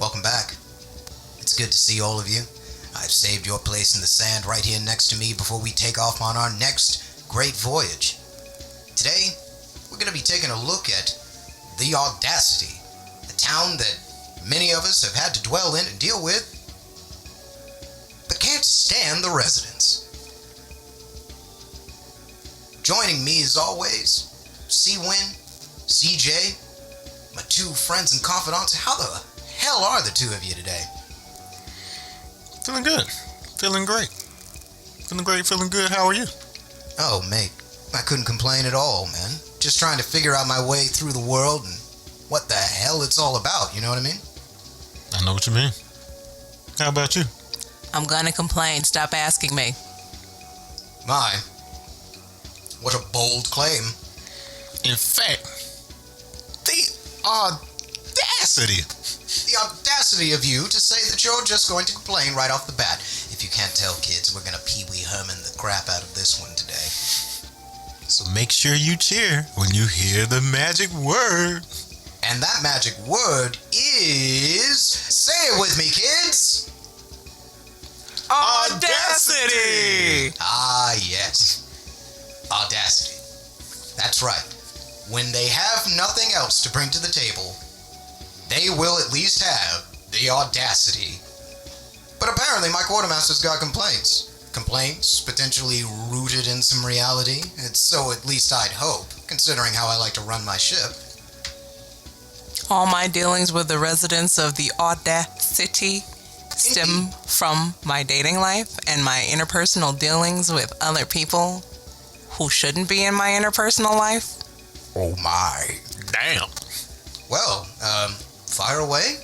welcome back. It's good to see all of you. I've saved your place in the sand right here next to me before we take off on our next great voyage. Today, we're going to be taking a look at the Audacity, a town that many of us have had to dwell in and deal with, but can't stand the residents. Joining me as always, C-Win, CJ, my two friends and confidants. How the hell are the two of you today? Feeling good. Feeling great. Feeling good. How are you? Oh, mate, I couldn't complain at all, man. Just trying to figure out my way through the world and what the hell it's all about, you know what I mean? I know what you mean. How about you? I'm gonna complain. Stop asking me. My, what a bold claim. In fact, the audacity. The audacity of you to say that you're just going to complain right off the bat. If you can't tell, kids, we're gonna Pee Wee Herman the crap out of this one today. So make sure you cheer when you hear the magic word. And that magic word is... Say it with me, kids! Audacity! Ah, yes. Audacity. That's right. When they have nothing else to bring to the table, they will at least have the audacity. But apparently my quartermaster's got complaints. Complaints potentially rooted in some reality. It's so at least I'd hope, considering how I like to run my ship. All my dealings with the residents of the Audacity stem from my dating life and my interpersonal dealings with other people who shouldn't be in my interpersonal life. Oh my. Damn. Well, fire away.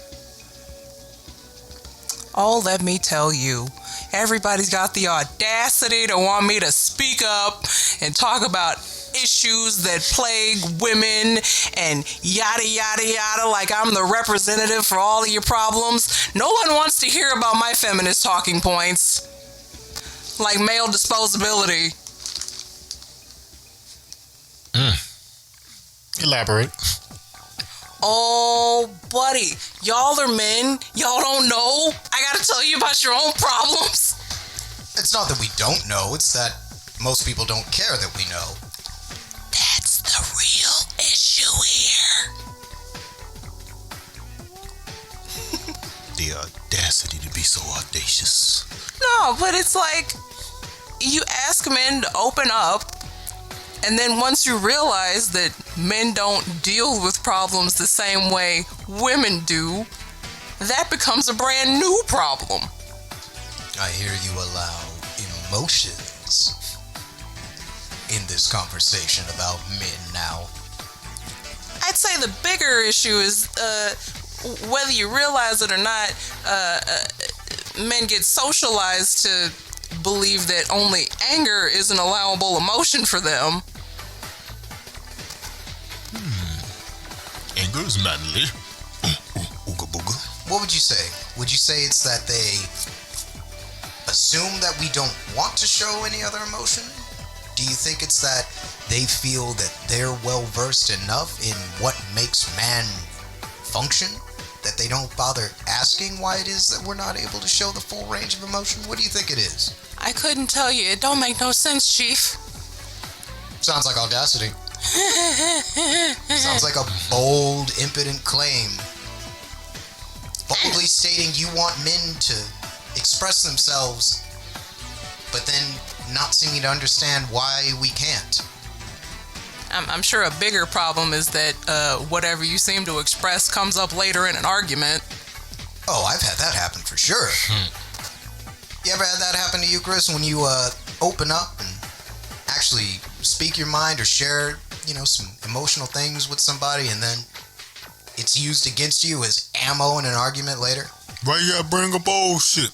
Oh, let me tell you, everybody's got the audacity to want me to speak up and talk about issues that plague women and yada yada yada, like I'm the representative for all of your problems. No one wants to hear about my feminist talking points, like male disposability. Elaborate. Oh, buddy, y'all are men. Y'all don't know. I gotta tell you about your own problems. It's not that we don't know, it's that most people don't care that we know. That's the real issue here. The audacity to be so audacious. No, but it's like you ask men to open up, and then once you realize that men don't deal with problems the same way women do, that becomes a brand new problem. I hear you allow emotions in this conversation about men now. I'd say the bigger issue is whether you realize it or not, men get socialized to believe that only anger is an allowable emotion for them. Anger is manly. Ooga booga. What would you say? Would you say it's that they assume that we don't want to show any other emotion? Do you think it's that they feel that they're well versed enough in what makes man function, that they don't bother asking why it is that we're not able to show the full range of emotion? What do you think it is? I couldn't tell you. It don't make no sense, Chief. Sounds like audacity. Sounds like a bold, impotent claim. Boldly stating you want men to express themselves, but then not seeming to understand why we can't. I'm sure a bigger problem is that whatever you seem to express comes up later in an argument. Oh, I've had that happen for sure. You ever had that happen to you, Chris, when you open up and actually speak your mind or share, some emotional things with somebody, and then it's used against you as ammo in an argument later? Why you gotta bring up old shit?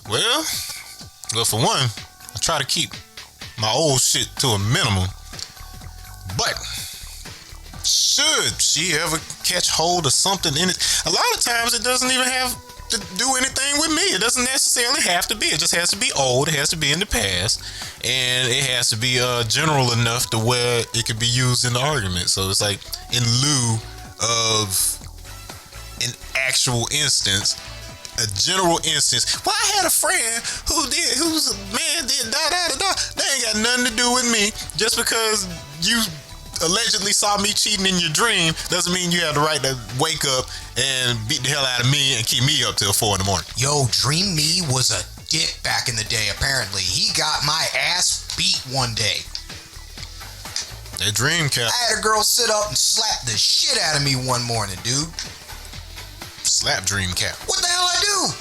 Well, for one, I try to keep my old shit to a minimum. But should she ever catch hold of something in it, a lot of times it doesn't even have to do anything with me. It doesn't necessarily have to be. It just has to be old. It has to be in the past, and it has to be general enough to where it could be used in the argument. So it's like in lieu of an actual instance, a general instance. Well, I had a friend whose man did da. They ain't got nothing to do with me. Just because you allegedly saw me cheating in your dream doesn't mean you have the right to wake up and beat the hell out of me and keep me up till 4 in the morning. Yo, Dream Me was a dick back in the day, apparently. He got my ass beat one day. That dream cap. I had a girl sit up and slap the shit out of me one morning, dude. Slap dream cap. What the hell I do?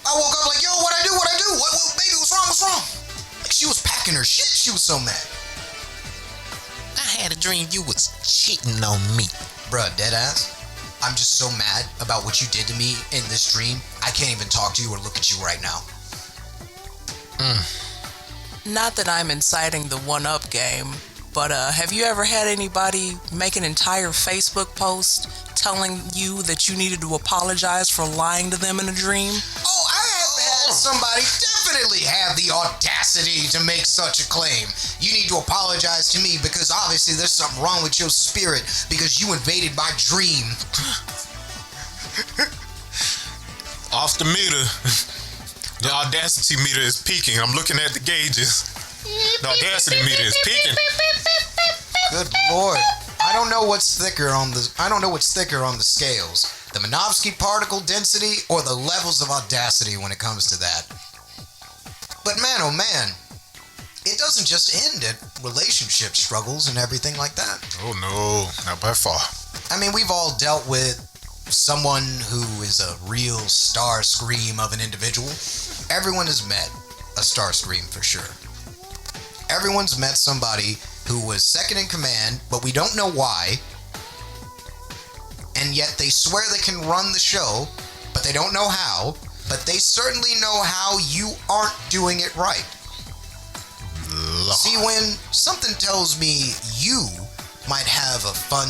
I woke up like, yo, what I do? What, baby, what's wrong? Like, she was packing her shit. She was so mad. I had a dream you was cheating on me. Bruh, deadass. I'm just so mad about what you did to me in this dream. I can't even talk to you or look at you right now. Not that I'm inciting the one-up game, but have you ever had anybody make an entire Facebook post telling you that you needed to apologize for lying to them in a dream? Oh, I have had somebody definitely have the audacity to make such a claim. You need to apologize to me because obviously there's something wrong with your spirit because you invaded my dream. Off the meter. The audacity meter is peaking. I'm looking at the gauges. The audacity meter is peaking. Good Lord. I don't know what's thicker on the scales. The Minovsky particle density or the levels of audacity when it comes to that. But man, oh man, it doesn't just end at relationship struggles and everything like that. Oh no, not by far. I mean, we've all dealt with someone who is a real star scream of an individual. Everyone has met a star scream for sure. Everyone's met somebody who was second in command, but we don't know why. And yet they swear they can run the show, but they don't know how. But they certainly know how you aren't doing it right. Lord. See, when something tells me you might have a fun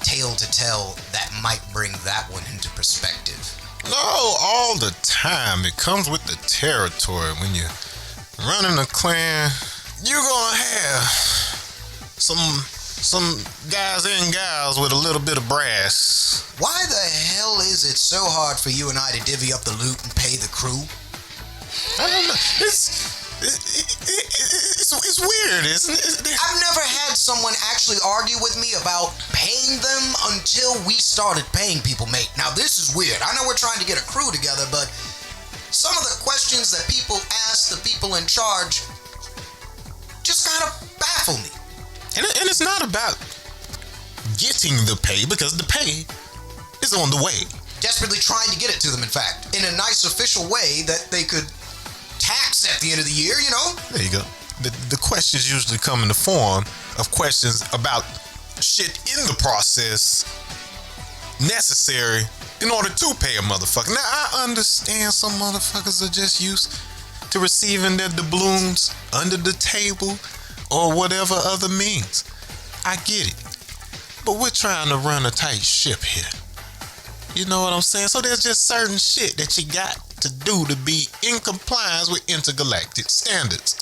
tale to tell that might bring that one into perspective. No, all the time. It comes with the territory. When you're running a clan, you're gonna have some guys and gals with a little bit of brass. Why the hell is it so hard for you and I to divvy up the loot and pay the crew? I don't know. It's weird, isn't it? I've never had someone actually argue with me about paying them until we started paying people, mate. Now, this is weird. I know we're trying to get a crew together, but some of the questions that people ask the people in charge just kind of baffle me. And it's not about getting the pay, because the pay is on the way. Desperately trying to get it to them, in fact, in a nice official way that they could tax at the end of the year, you know? There you go. The questions usually come in the form of questions about shit in the process necessary in order to pay a motherfucker. Now, I understand some motherfuckers are just used to receiving their doubloons under the table or whatever other means. I get it. But we're trying to run a tight ship here. You know what I'm saying? So there's just certain shit that you got to do to be in compliance with intergalactic standards.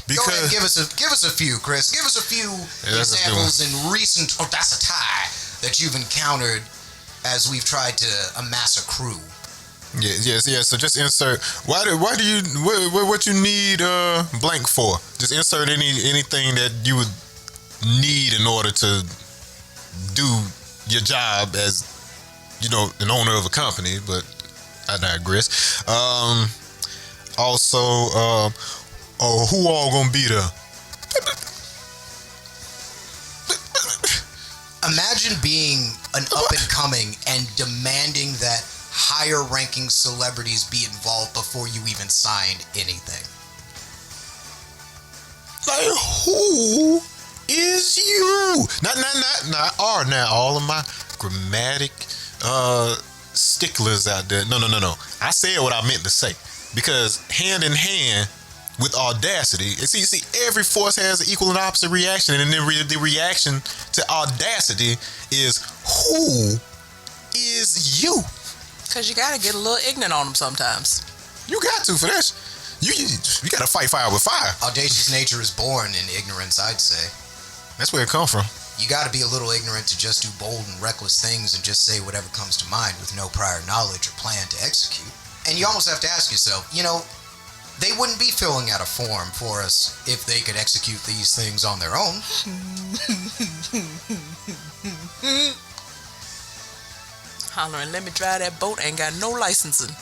Go ahead, give us a few, Chris. Give us a few examples in recent ôôdasədē that you've encountered as we've tried to amass a crew. Yes. So just insert. Why do you what you need blank for? Just insert anything that you would need in order to do your job as, you know, an owner of a company. But I digress. Also, who all gonna be there? Imagine being an up-and-coming and demanding that higher-ranking celebrities be involved before you even signed anything. Like, who is you? Not are now all of my grammatic sticklers out there. No. I said what I meant to say, because hand in hand with audacity, see, every force has an equal and opposite reaction, and then the reaction to audacity is, who is you? Because you got to get a little ignorant on them sometimes. You got to for that. You got to fight fire with fire. Audacious nature is born in ignorance, I'd say. That's where it come from. You got to be a little ignorant to just do bold and reckless things and just say whatever comes to mind with no prior knowledge or plan to execute. And you almost have to ask yourself, they wouldn't be filling out a form for us if they could execute these things on their own. Hollering, let me drive that boat, ain't got no licensing.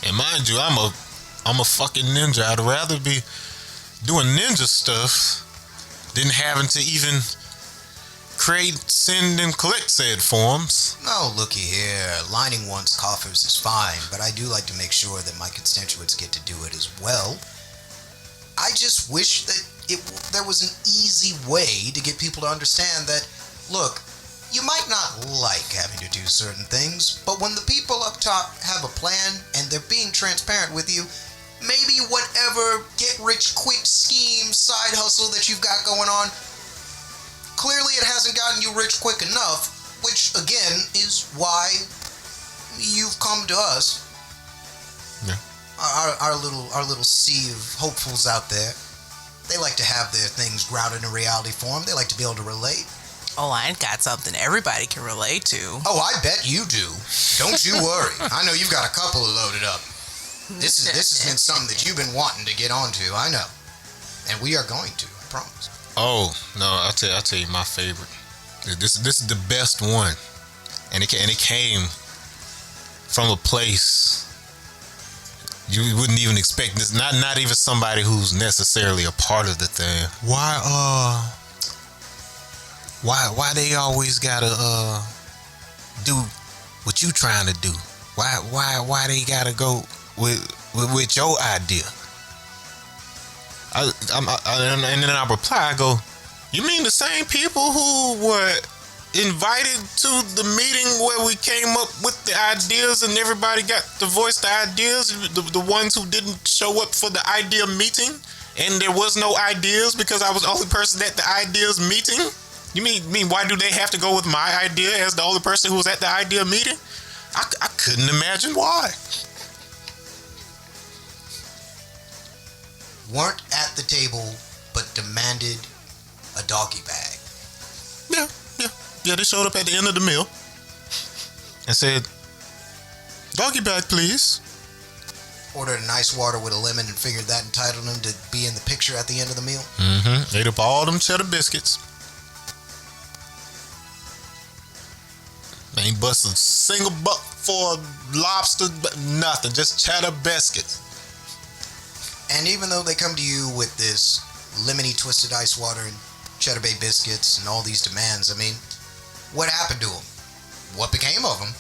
And mind you, I'm a fucking ninja. I'd rather be doing ninja stuff than having to even create, send, and collect said forms. No, looky here. Lining one's coffers is fine, but I do like to make sure that my constituents get to do it as well. I just wish that there was an easy way to get people to understand that, look, you might not like having to do certain things, but when the people up top have a plan and they're being transparent with you, maybe whatever get-rich-quick scheme, side hustle that you've got going on, clearly it hasn't gotten you rich quick enough, which, again, is why you've come to us. Yeah. Our little sea of hopefuls out there. They like to have their things grounded in reality form. They like to be able to relate. Oh, I ain't got something everybody can relate to. Oh, I bet you do. Don't you worry. I know you've got a couple loaded up. This has been something that you've been wanting to get onto. I know, and we are going to. I promise. Oh no, I'll tell you my favorite. This is the best one, and it came from a place you wouldn't even expect. This not even somebody who's necessarily a part of the thing. Why they always gotta do what you trying to do? Why they gotta go with your idea? And then I reply, I go, you mean the same people who were invited to the meeting where we came up with the ideas and everybody got to voice the ideas, the ones who didn't show up for the idea meeting and there was no ideas because I was the only person at the ideas meeting? You mean why do they have to go with my idea as the only person who was at the idea meeting? I couldn't imagine why. Weren't at the table, but demanded a doggy bag. Yeah, they showed up at the end of the meal and said, doggy bag, please. Ordered an ice water with a lemon and figured that entitled them to be in the picture at the end of the meal. Mm-hmm. Ate up all them cheddar biscuits. Ain't busted a single buck for lobster, nothing, just cheddar biscuits. And even though they come to you with this lemony twisted ice water and cheddar bay biscuits and all these demands, I mean, what happened to them? What became of them?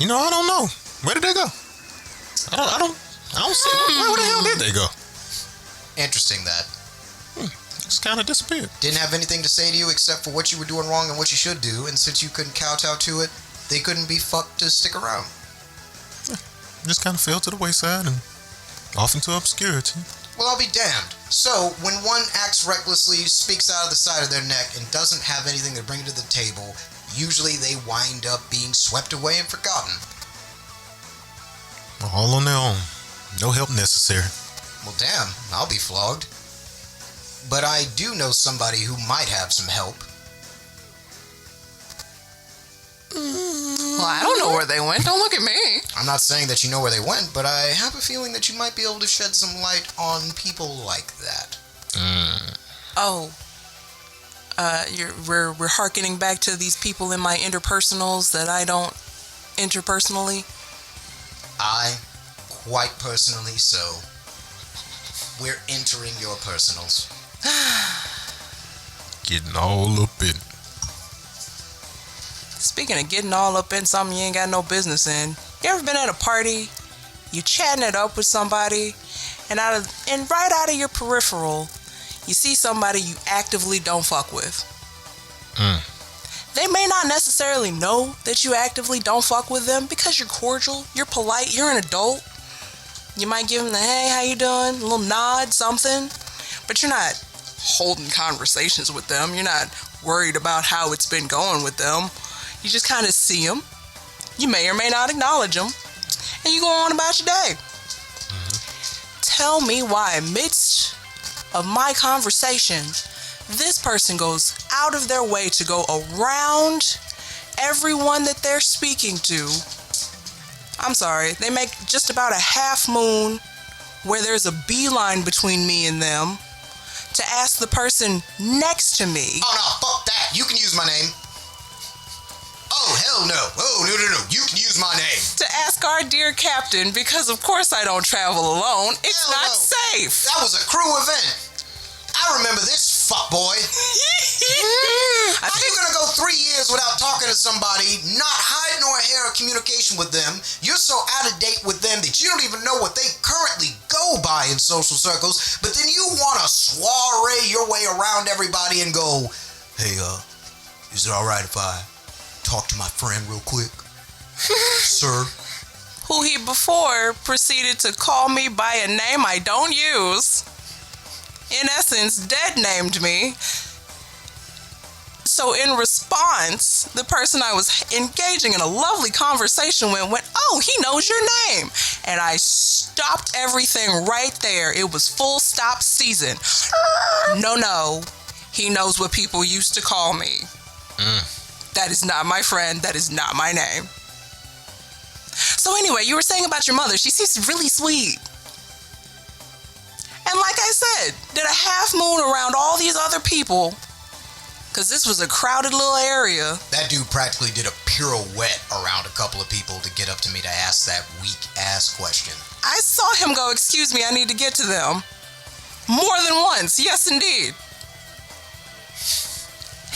I don't know. Where did they go? I don't see. Where the hell did they go? Interesting that. Just kind of disappeared. Didn't have anything to say to you except for what you were doing wrong and what you should do, and since you couldn't kowtow to it, they couldn't be fucked to stick around. Just kind of fell to the wayside and off into obscurity. Well, I'll be damned. So, when one acts recklessly, speaks out of the side of their neck, and doesn't have anything to bring to the table, usually they wind up being swept away and forgotten. All on their own. No help necessary. Well, damn, I'll be flogged. But I do know somebody who might have some help. Well, I don't know where they went. Don't look at me. I'm not saying that you know where they went, but I have a feeling that you might be able to shed some light on people like that. Oh. We're hearkening back to these people in my interpersonals that I don't interpersonally. I, quite personally so. We're entering your personals. Getting all up in. Speaking of getting all up in something you ain't got no business in, you ever been at a party, you chatting it up with somebody, and right out of your peripheral, you see somebody you actively don't fuck with. They may not necessarily know that you actively don't fuck with them because you're cordial, you're polite, you're an adult. You might give them the, hey, how you doing? A little nod, something. But you're not holding conversations with them. You're not worried about how it's been going with them. You just kind of see them. You may or may not acknowledge them. And you go on about your day. Tell me why amidst of my conversation, This person goes out of their way to go around everyone that they're speaking to. I'm sorry, they make just about a half moon where there's a beeline between me and them to ask the person next to me. Oh, no, fuck that. You can use my name. Oh, hell no. Oh, no. You can use my name. To ask our dear captain, because of course I don't travel alone. It's Hell not no. safe. That was a crew event. I remember this fuckboy. How are you gonna go 3 years without talking to somebody, not hide nor hair a communication with them? You're so out of date with them that you don't even know what they currently go by in social circles, but then you want to soiree your way around everybody and go, hey, is it alright if I talk to my friend real quick? Sir? Who he before proceeded to call me by a name I don't use. In essence, dead named me. So in response, the person I was engaging in a lovely conversation with went, oh, he knows your name. And I stopped everything right there. It was full stop season. No. He knows what people used to call me. That is not my friend. That is not my name. So anyway, you were saying about your mother. She seems really sweet. And like I said, did a half moon around all these other people, because this was a crowded little area. That dude practically did a pirouette around a couple of people to get up to me to ask that weak-ass question. I saw him go, excuse me, I need to get to them. More than once, yes indeed.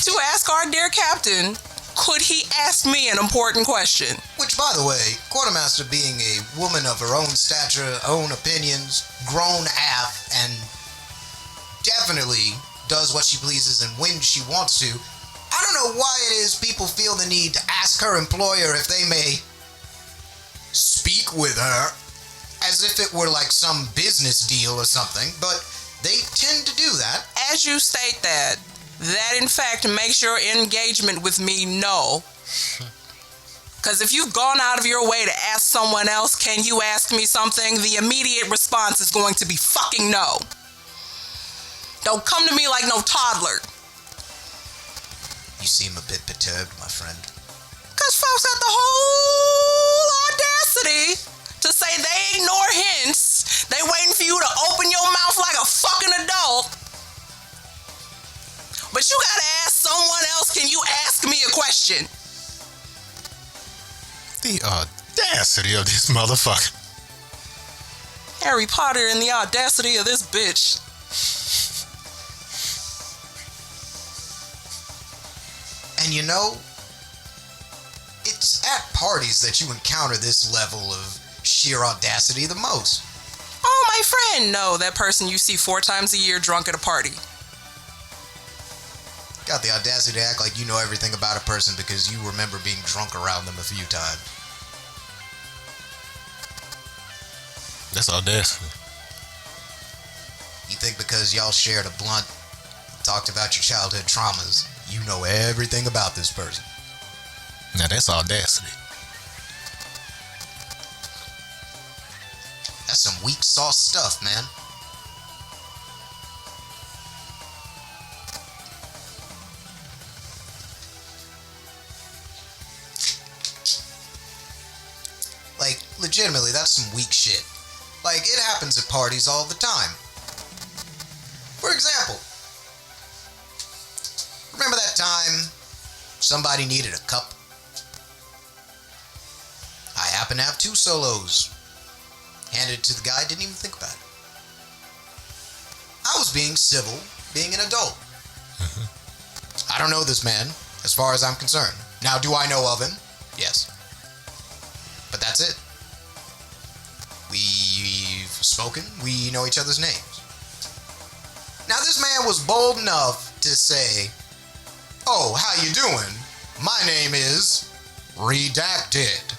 To ask our dear captain, could he ask me an important question? Which, by the way, Quartermaster being a woman of her own stature, own opinions, grown aft, and definitely does what she pleases and when she wants to, I don't know why it is people feel the need to ask her employer if they may speak with her as if it were like some business deal or something, but they tend to do that. As you state that in fact makes your engagement with me null. Because if you've gone out of your way to ask someone else, can you ask me something? The immediate response is going to be fucking no. Don't come to me like no toddler. You seem a bit perturbed, my friend. Because folks got the whole audacity to say they ignore hints. They waiting for you to open your mouth like a fucking adult. But you gotta ask someone else, can you ask me a question? The audacity of this motherfucker. Harry Potter and the audacity of this bitch. And you know, it's at parties that you encounter this level of sheer audacity the most. Oh, my friend. No, that person you see 4 times a year drunk at a party. Got the audacity to act like you know everything about a person because you remember being drunk around them a few times. That's audacity. You think because y'all shared a blunt, talked about your childhood traumas, you know everything about this person. Now that's audacity. That's some weak sauce stuff, man. Like, legitimately, that's some weak shit. Like, it happens at parties all the time. For example, remember that time somebody needed a cup? I happen to have 2 solos. Handed it to the guy, didn't even think about it. I was being civil, being an adult. I don't know this man, as far as I'm concerned. Now, do I know of him? Yes. But that's it. We've spoken, we know each other's names. Now, this man was bold enough to say, oh, how you doing? My name is Redacted.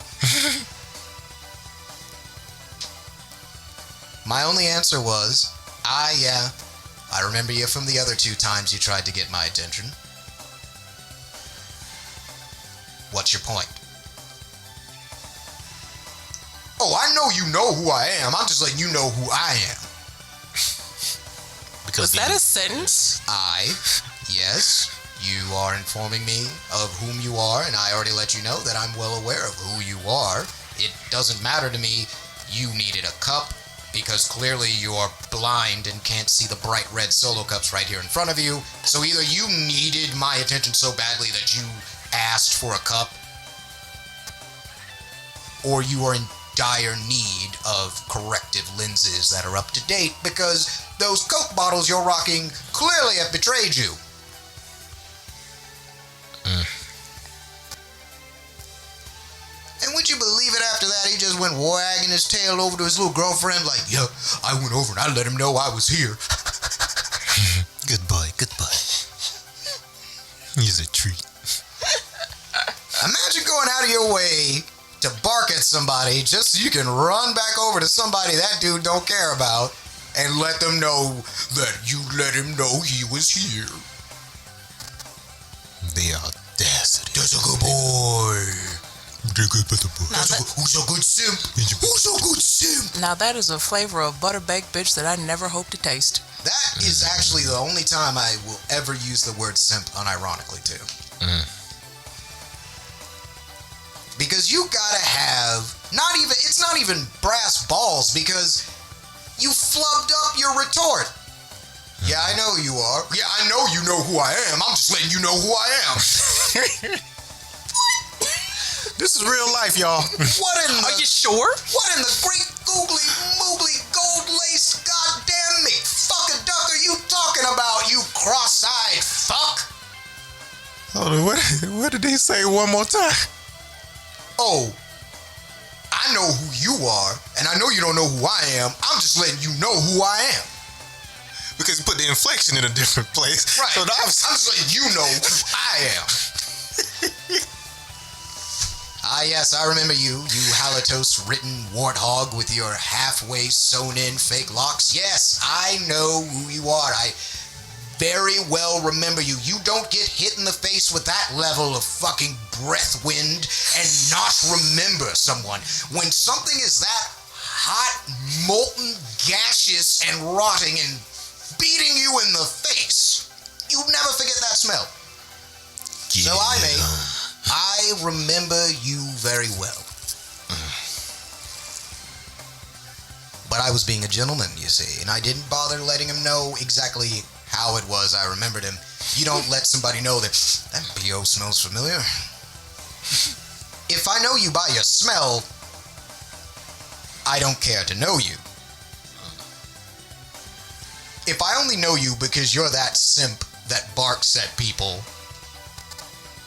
My only answer was, yeah, I remember you from the other 2 times you tried to get my attention. What's your point? Oh, I know you know who I am. I'm just letting you know who I am. Was that a sentence? Yes, you are informing me of whom you are, and I already let you know that I'm well aware of who you are. It doesn't matter to me. You needed a cup because clearly you're blind and can't see the bright red Solo cups right here in front of you. So either you needed my attention so badly that you asked for a cup, or you are in dire need of corrective lenses that are up to date because those Coke bottles you're rocking clearly have betrayed you. And would you believe it, after that, he just went wagging his tail over to his little girlfriend like, yeah, I went over and I let him know I was here. Good boy. He's a treat. Imagine going out of your way to bark at somebody just so you can run back over to somebody that dude don't care about and let them know that you let him know he was here. The audacity. That's a good boy. Who's a good simp? Who's a good simp? Now that is a flavor of butter-baked bitch that I never hope to taste. That is actually the only time I will ever use the word simp unironically too. Because you gotta have it's not even brass balls, because you flubbed up your retort. Yeah, I know you are. Yeah, I know you know who I am. I'm just letting you know who I am. This is real life, y'all. Are you sure? What in the great googly moogly gold-laced goddamn McFuckaduck are you talking about, you cross-eyed fuck? Hold on, what did he say one more time? Oh, I know who you are, and I know you don't know who I am. I'm just letting you know who I am. Because he put the inflection in a different place. Right. So I'm just letting you know who I am. Yes, I remember you halitosis-written warthog with your halfway sewn-in fake locks. Yes, I know who you are. I very well remember you. You don't get hit in the face with that level of fucking breath wind and not remember someone. When something is that hot, molten, gaseous, and rotting and beating you in the face, you never forget that smell. So I remember you very well. But I was being a gentleman, you see, and I didn't bother letting him know exactly how it was I remembered him. You don't let somebody know that BO smells familiar. If I know you by your smell, I don't care to know you. If I only know you because you're that simp that barks at people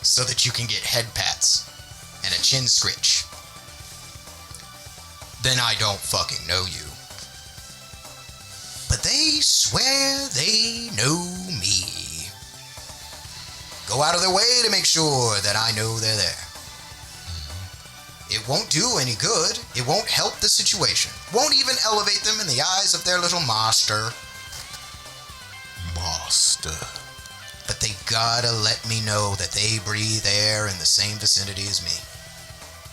so that you can get head pats and a chin scritch, then I don't fucking know you. But they swear they know me. Go out of their way to make sure that I know they're there. It won't do any good. It won't help the situation. Won't even elevate them in the eyes of their little master. But they gotta let me know that they breathe air in the same vicinity as me.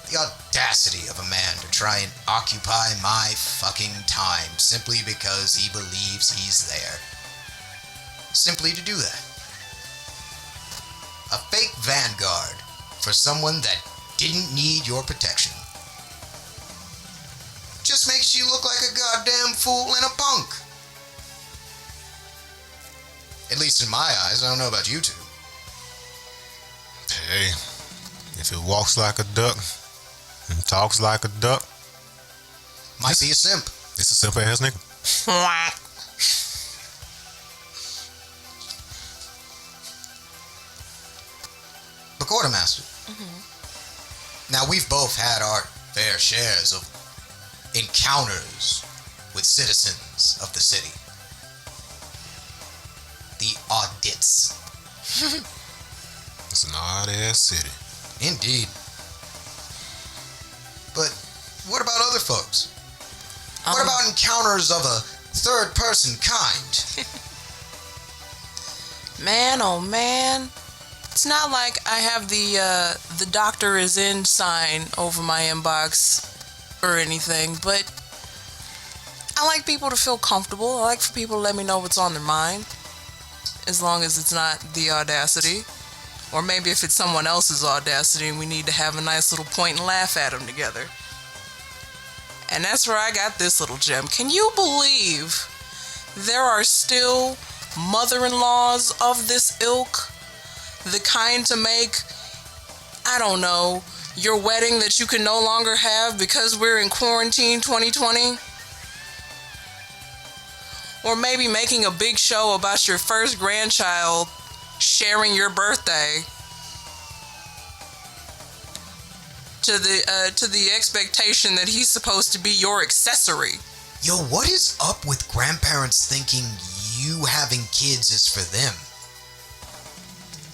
The audacity of a man to try and occupy my fucking time simply because he believes he's there. Simply to do that. A fake vanguard for someone that didn't need your protection. Just makes you look like a goddamn fool and a punk. At least in my eyes. I don't know about you two. Hey, if it walks like a duck and talks like a duck, might be a simp. It's a simp ass nigga. But Quartermaster, now we've both had our fair shares of encounters with citizens of the city. The audits. It's an odd ass city. Indeed. But what about other folks? What about encounters of a third person kind? Man, oh man. It's not like I have the doctor is in sign over my inbox or anything, but I like people to feel comfortable. I like for people to let me know what's on their mind. As long as it's not the Audacity. Or maybe if it's someone else's Audacity and we need to have a nice little point and laugh at them together. And that's where I got this little gem. Can you believe there are still mother-in-laws of this ilk? The kind to make, I don't know, your wedding that you can no longer have because we're in quarantine 2020? Or maybe making a big show about your first grandchild sharing your birthday to the expectation that he's supposed to be your accessory. Yo, what is up with grandparents thinking you having kids is for them?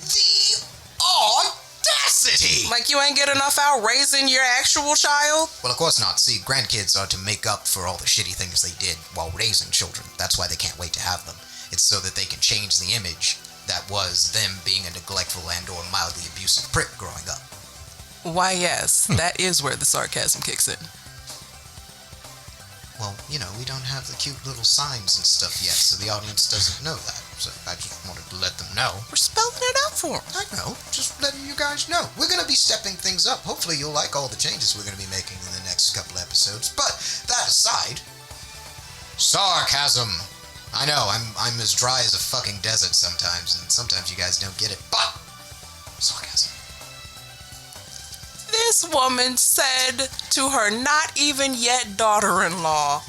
The audacity! Like you ain't get enough out raising your actual child? Well, of course not. See, grandkids are to make up for all the shitty things they did while raising children. That's why they can't wait to have them. It's so that they can change the image that was them being a neglectful and or mildly abusive prick growing up. Why, yes, that is where the sarcasm kicks in. Well, you know, we don't have the cute little signs and stuff yet, so the audience doesn't know that. So I just wanted to let them know. We're spelling it out for them. I know, just letting you guys know. We're going to be stepping things up. Hopefully you'll like all the changes we're going to be making in the next couple episodes. But that aside, sarcasm. I know, I'm as dry as a fucking desert sometimes, and sometimes you guys don't get it, but sarcasm. This woman said to her not even yet daughter-in-law,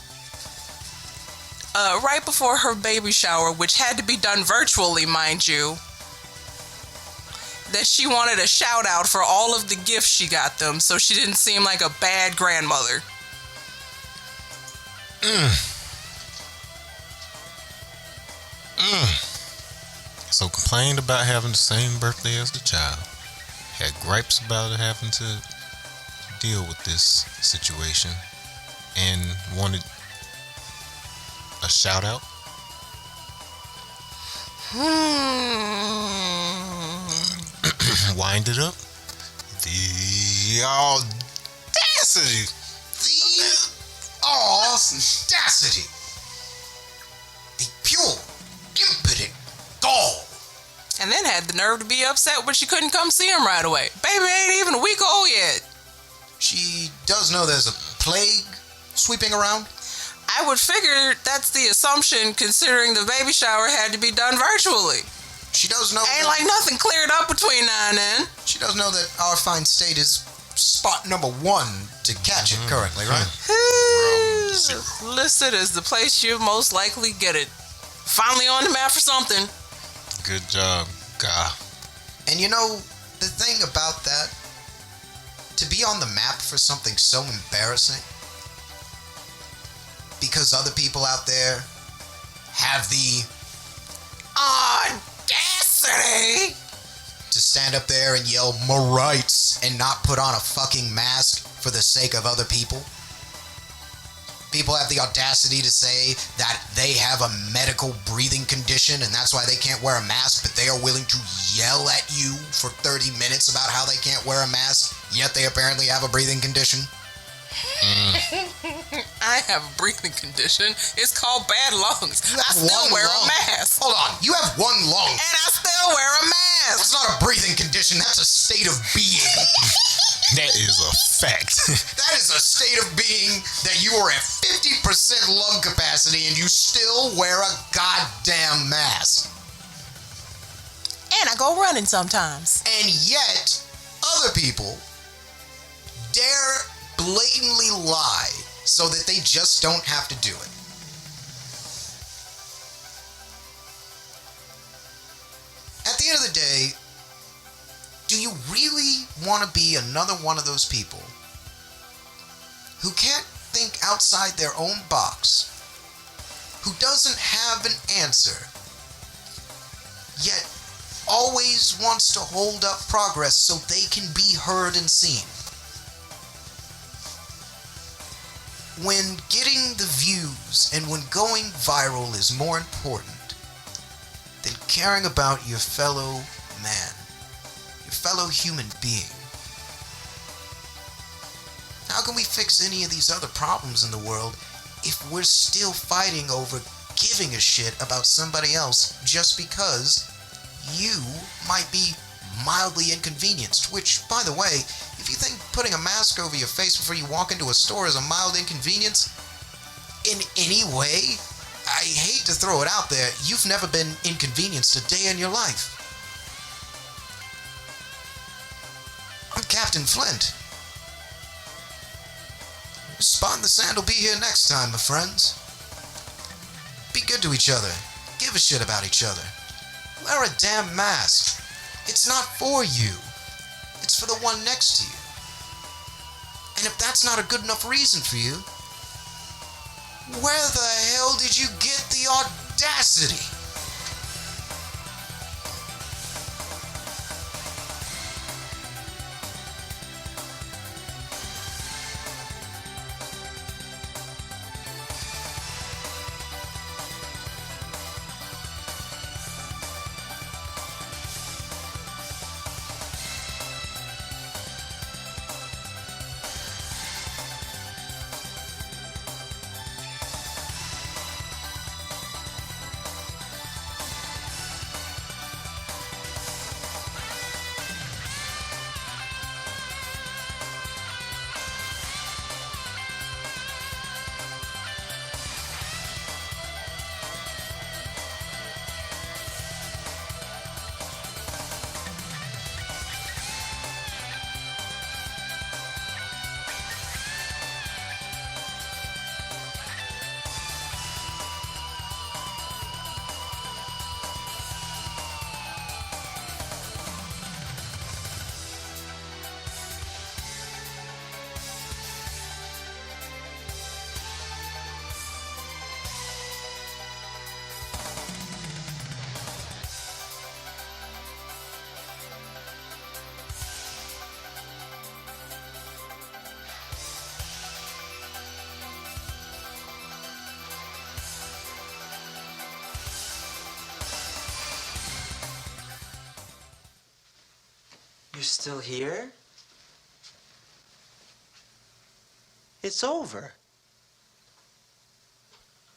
right before her baby shower, which had to be done virtually, mind you, that she wanted a shout out for all of the gifts she got them so she didn't seem like a bad grandmother. So complained about having the same birthday as the child. Had gripes about it having to deal with this situation and wanted a shout out. Wind it up. The audacity. The audacity. The pure, impotent gall. And then had the nerve to be upset when she couldn't come see him right away. Baby ain't even a week old yet. She does know there's a plague sweeping around. I would figure that's the assumption considering the baby shower had to be done virtually. She does know Ain't like nothing cleared up between now and then. She does know that our fine state is spot number 1 to catch it currently, right? Listed as the place you most likely get it. Finally on the map for something. Good job, God. And you know, the thing about that, to be on the map for something so embarrassing, because other people out there have the audacity to stand up there and yell "my rights" and not put on a fucking mask for the sake of other people. People have the audacity to say that they have a medical breathing condition and that's why they can't wear a mask, but they are willing to yell at you for 30 minutes about how they can't wear a mask, yet they apparently have a breathing condition. I have a breathing condition. It's called bad lungs. I still wear a mask. Hold on, you have one lung. And I still wear a mask. That's not a breathing condition, that's a state of being. That is a fact. That is a state of being that you are at 50% lung capacity and you still wear a goddamn mask. And I go running sometimes. And yet, other people dare blatantly lie so that they just don't have to do it. At the end of the day, do you really want to be another one of those people who can't think outside their own box, who doesn't have an answer, yet always wants to hold up progress so they can be heard and seen? When getting the views and when going viral is more important than caring about your fellow man, your fellow human being. How can we fix any of these other problems in the world if we're still fighting over giving a shit about somebody else just because you might be mildly inconvenienced. Which, by the way, if you think putting a mask over your face before you walk into a store is a mild inconvenience in any way, I hate to throw it out there, you've never been inconvenienced a day in your life. I'm Captain Flint. Spot in the Sand will be here next time, my friends. Be good to each other. Give a shit about each other. Wear a damn mask. It's not for you. It's for the one next to you. And if that's not a good enough reason for you, where the hell did you get the audacity? You're still here? It's over.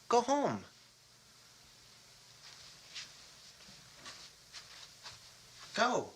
Go home. Go.